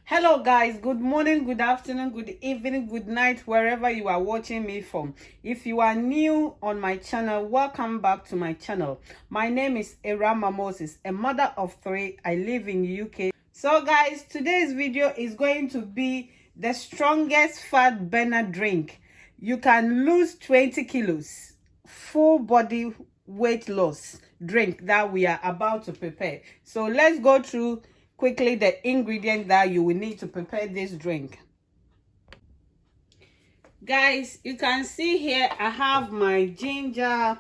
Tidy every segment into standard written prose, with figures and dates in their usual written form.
Hello guys, good morning, good afternoon, good evening, good night, wherever you are watching me from. If you are new on my channel, welcome back to my channel. My name is Irama Moses, a mother of three. I live in UK. So guys, today's video is going to be the strongest fat burner drink. You can lose 20 kilos, full body weight loss drink that we are about to prepare. So let's go through quickly the ingredients that you will need to prepare this drink. Guys, you can see here I have my ginger,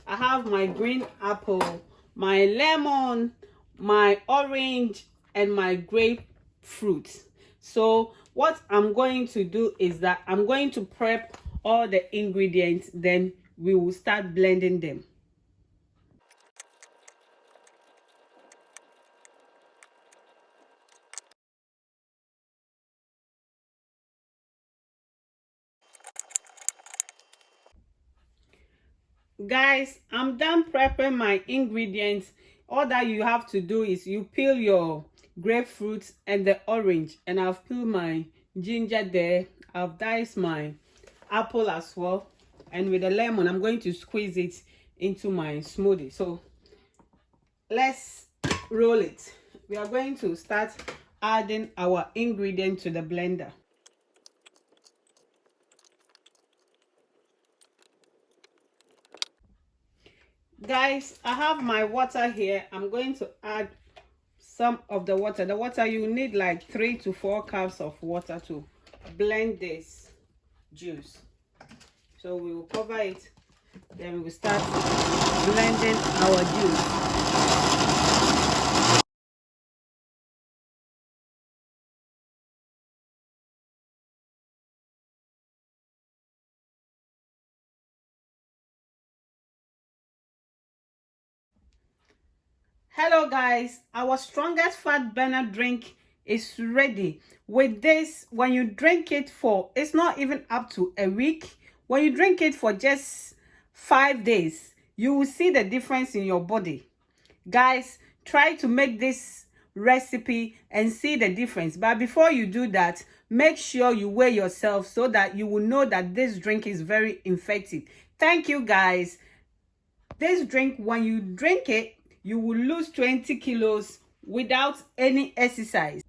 I have my green apple, my lemon, my orange, and my grapefruit. So what I'm going to do is that I'm going to prep all the ingredients, then we will start blending them. Guys, I'm done prepping my ingredients. All that you have to do is you peel your grapefruit and the orange, and I've peeled my ginger there. I've diced my apple as well, and with the lemon I'm going to squeeze it into my smoothie. So let's roll it. We are going to start adding our ingredient to the blender. Guys, I have my water here. I'm going to add some of the water. The water, you need like 3 to 4 cups of water to blend this juice. So we will cover it, then we will start blending our juice. Hello guys, our strongest fat burner drink is ready. With this, when you drink it for, it's not even up to a week. When you drink it for just 5 days, you will see the difference in your body. Guys, try to make this recipe and see the difference. But before you do that, make sure you weigh yourself so that you will know that this drink is very effective. Thank you guys. This drink, when you drink it, you will lose 20 kilos without any exercise.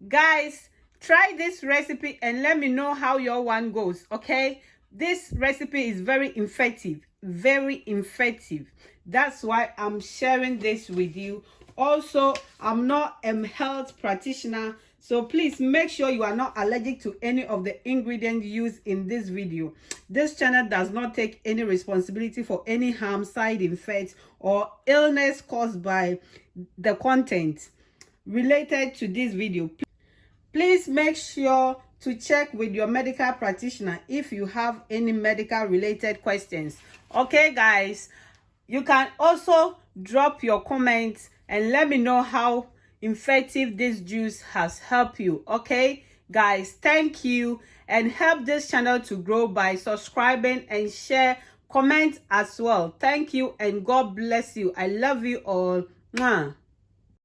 Guys, try this recipe and let me know how your one goes, okay? This recipe is very effective, very effective. That's why I'm sharing this with you. Also, I'm not a health practitioner, so please make sure you are not allergic to any of the ingredients used in this video. This channel does not take any responsibility for any harm, side effects, or illness caused by the content related to this video. Please make sure to check with your medical practitioner if you have any medical related questions. Okay guys, you can also drop your comments and let me know how effective this juice has helped you. Okay guys, thank you, and help this channel to grow by subscribing and share, comment as well. Thank you and God bless you. I love you all. Mwah.